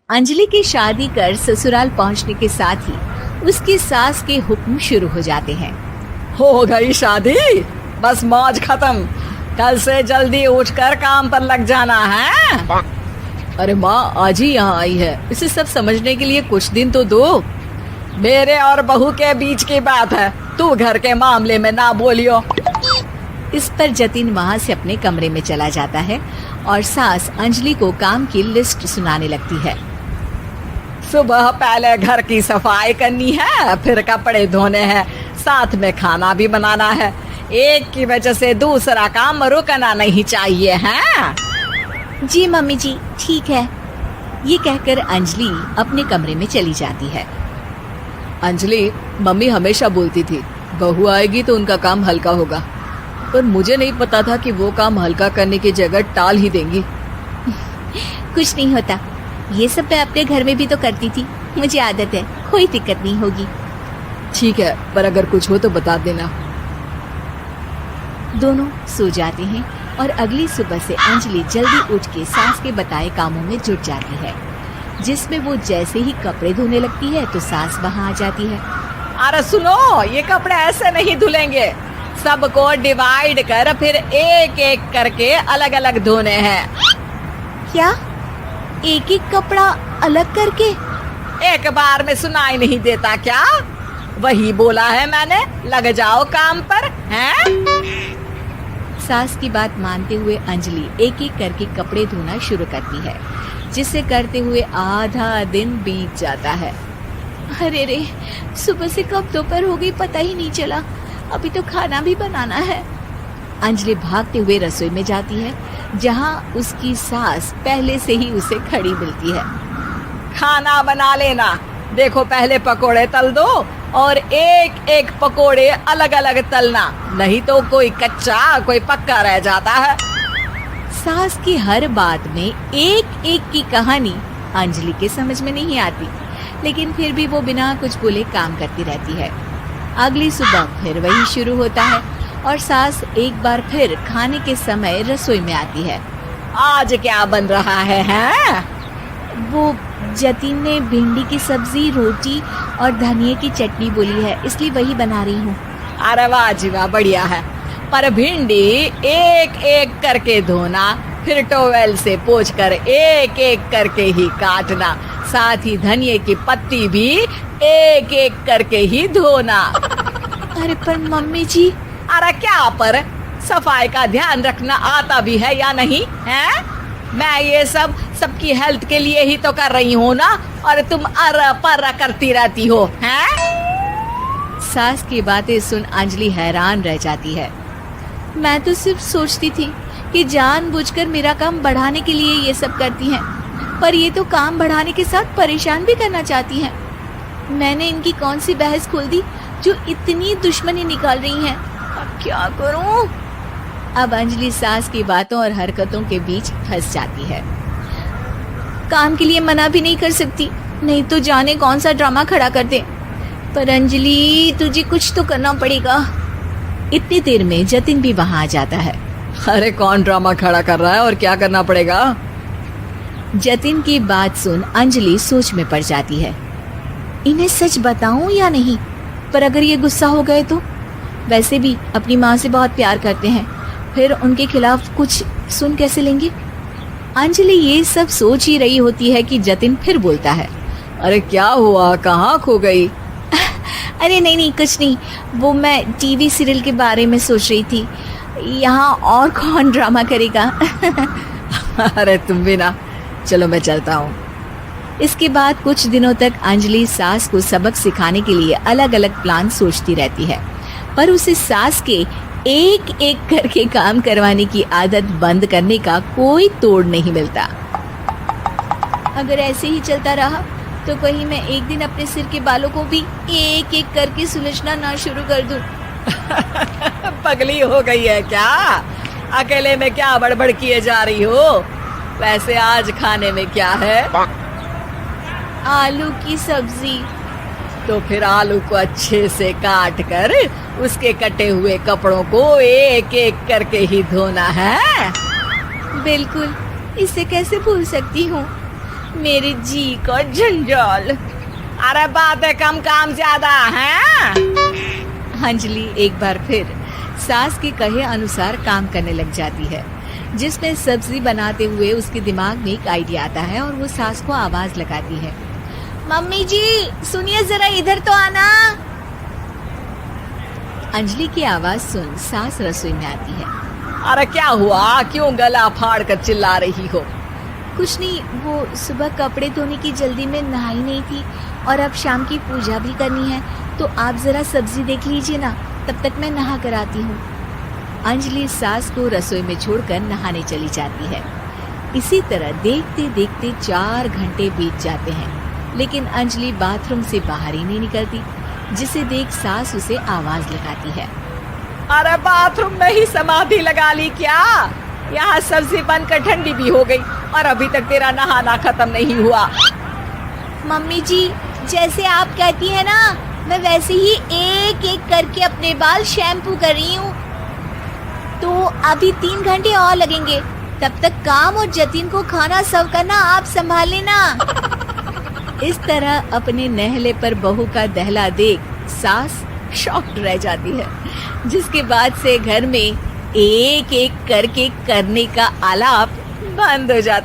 अंजलि की शादी कर ससुराल पहुंचने के साथ ही उसकी सास के हुक्म शुरू हो जाते हैं। हो गई शादी, बस मौज खत्म। कल से जल्दी उठकर काम पर लग जाना है। अरे माँ आज ही यहाँ आई है, इसे सब समझने के लिए कुछ दिन तो दो। मेरे और बहू के बीच की बात है, तू घर के मामले में ना बोलियो। इस पर जतिन वहाँ से अपने कमरे में चला जाता है और सास अंजलि को काम की लिस्ट सुनाने लगती है। सुबह पहले घर की सफाई करनी है, फिर कपड़े धोने हैं, साथ में खाना भी बनाना है। एक की वजह से दूसरा काम रुकना नहीं चाहिए है। जी मम्मी जी ठीक है। ये कहकर अंजलि अपने कमरे में चली जाती है। अंजलि, मम्मी हमेशा बोलती थी बहू आएगी तो उनका काम हल्का होगा, पर मुझे नहीं पता था कि वो काम हल्का करने की जगह टाल ही देंगी। कुछ नहीं होता, ये सब मैं अपने घर में भी तो करती थी, मुझे आदत है, कोई दिक्कत नहीं होगी। ठीक है, पर अगर कुछ हो तो बता देना। दोनों सो जाते हैं और अगली सुबह से अंजलि जल्दी उठ के सास के बताए कामों में जुट जाती है, जिसमें वो जैसे ही कपड़े धोने लगती है तो सास वहाँ आ जाती है। अरे सुनो, ये कपड़े ऐसे नहीं धुलेंगे, सबको डिवाइड कर फिर एक एक करके अलग अलग धोने हैं। क्या एक एक कपड़ा अलग करके? एक बार में सुनाई नहीं देता क्या? वही बोला है मैंने, लग जाओ काम पर हैं? सास की बात मानते हुए अंजलि एक एक करके कपड़े धोना शुरू करती है, जिसे करते हुए आधा दिन बीत जाता है। अरे रे, सुबह से कब दोपहर हो गई पता ही नहीं चला, अभी तो खाना भी बनाना है। अंजलि भागते हुए रसोई में जाती है, जहाँ उसकी सास पहले से ही उसे खड़ी मिलती है। खाना बना लेना, देखो पहले पकोड़े तल दो और एक एक पकोड़े अलग अलग तलना, नहीं तो कोई कच्चा कोई पक्का रह जाता है। सास की हर बात में एक एक की कहानी अंजलि के समझ में नहीं आती, लेकिन फिर भी वो बिना कुछ बोले काम करती रहती है। अगली सुबह फिर वही शुरू होता है और सास एक बार फिर खाने के समय रसोई में आती है। आज क्या बन रहा है हैं? वो जतिन ने भिंडी की सब्जी, रोटी और धनिए की चटनी बोली है, इसलिए वही बना रही हूँ। अरे वाह जी वाह, बढ़िया है। पर भिंडी एक एक करके धोना, फिर टोवेल से पोंछकर एक एक करके ही काटना, साथ ही धनिए की पत्ती भी एक एक करके ही धोना। अरे पर मम्मी जी। अरे क्या पर, सफाई का ध्यान रखना आता भी है या नहीं है? मैं ये सब सबकी हेल्थ के लिए ही तो कर रही हूँ ना, और तुम अरा परा करती रहती हो हैं? सास की बातें सुन अंजलि हैरान रह जाती है। मैं तो सिर्फ सोचती थी कि जानबूझकर मेरा काम बढ़ाने के लिए ये सब करती हैं, पर ये तो काम बढ़ाने के साथ परेशान भी करना चाहती हैं। मैंने इनकी कौन सी बहस खोल दी जो इतनी दुश्मनी निकाल रही हैं? अब क्या करूं? अब अंजलि सास की बातों और हरकतों के बीच फंस जाती है। काम के लिए मना भी नहीं कर सकती, नहीं तो जाने कौन सा ड्रामा खड़ा कर दे। पर अंजलि तुझे कुछ तो करना पड़ेगा। इतनी देर में जतिन भी वहां आ जाता है। अरे कौन ड्रामा खड़ा कर रहा है और क्या करना पड़ेगा? जतिन की बात सुन अंजलि सोच में पड़ जाती है। इन्हें सच बताऊं या नहीं? पर अगर ये गुस्सा हो गए तो? वैसे भी अपनी माँ से बहुत प्यार करते हैं, फिर उनके खिलाफ कुछ सुन कैसे लेंगे? अंजलि ये सब सोच ही रही होती है कि जतिन फिर बोलता है। अरे क्या हुआ, कहाँ खो गई? अरे नहीं नहीं कुछ नहीं, वो मैं टीवी सीरियल के बारे में सोच रही थी। यहाँ और कौन ड्रामा करेगा? अरे तुम भी ना, चलो मैं चलता हूँ। इसके बाद कुछ दिनों तक अंजलि सास को सबक सिखाने के लिए अलग अलग प्लान सोचती रहती है, पर उसे सास के एक एक करके काम करवाने की आदत बंद करने का कोई तोड़ नहीं मिलता। अगर ऐसे ही चलता रहा तो कहीं मैं एक दिन अपने सिर के बालों को भी एक एक करके सुलझना ना शुरू कर दूं। पगली हो गई है क्या? अकेले में क्या बड़बड़ किए जा रही हो? वैसे आज खाने में क्या है? आलू की सब्जी। तो फिर आलू को अच्छे से काट कर उसके कटे हुए कपड़ों को एक एक करके ही धोना है। बिल्कुल, इसे कैसे भूल सकती हूँ। मेरे जी का जंजाल। अरे बातें कम काम ज्यादा है। अंजलि एक बार फिर सास के कहे अनुसार काम करने लग जाती है, जिसमें सब्जी बनाते हुए उसके दिमाग में एक आइडिया आता है और वो सास को आवाज लगाती है, मम्मी जी सुनिए जरा इधर तो आना। अंजलि की आवाज सुन सास रसोई में आती है। अरे क्या हुआ, क्यों गला फाड़ कर चिल्ला रही हो? कुछ नहीं, वो सुबह कपड़े धोने की जल्दी में नहाई नहीं थी और अब शाम की पूजा भी करनी है, तो आप जरा सब्जी देख लीजिए ना, तब तक मैं नहा कर आती हूँ। अंजलि सास को रसोई में छोड़कर नहाने चली जाती है। इसी तरह देखते देखते 4 घंटे बीत जाते हैं, लेकिन अंजलि बाथरूम से बाहर ही नहीं निकलती, जिसे देख सास उसे आवाज लगाती है। अरे बाथरूम में ही समाधि लगा ली क्या? यहाँ सब्जी बनकर ठंडी भी हो गई और अभी तक तेरा नहाना खत्म नहीं हुआ। मम्मी जी जैसे आप कहती हैं ना, मैं वैसे ही एक एक करके अपने बाल शैम्पू कर रही हूँ। तो अभी 3 घंटे और लगेंगे, तब तक काम और जतिन को खाना सर्व करना आप संभाल लेना। इस तरह अपने नहले पर बहू का दहला देख सास शॉक्ड रह जाती है, जिसके बाद से घर में एक एक करके करने का आलाप बंद हो जाता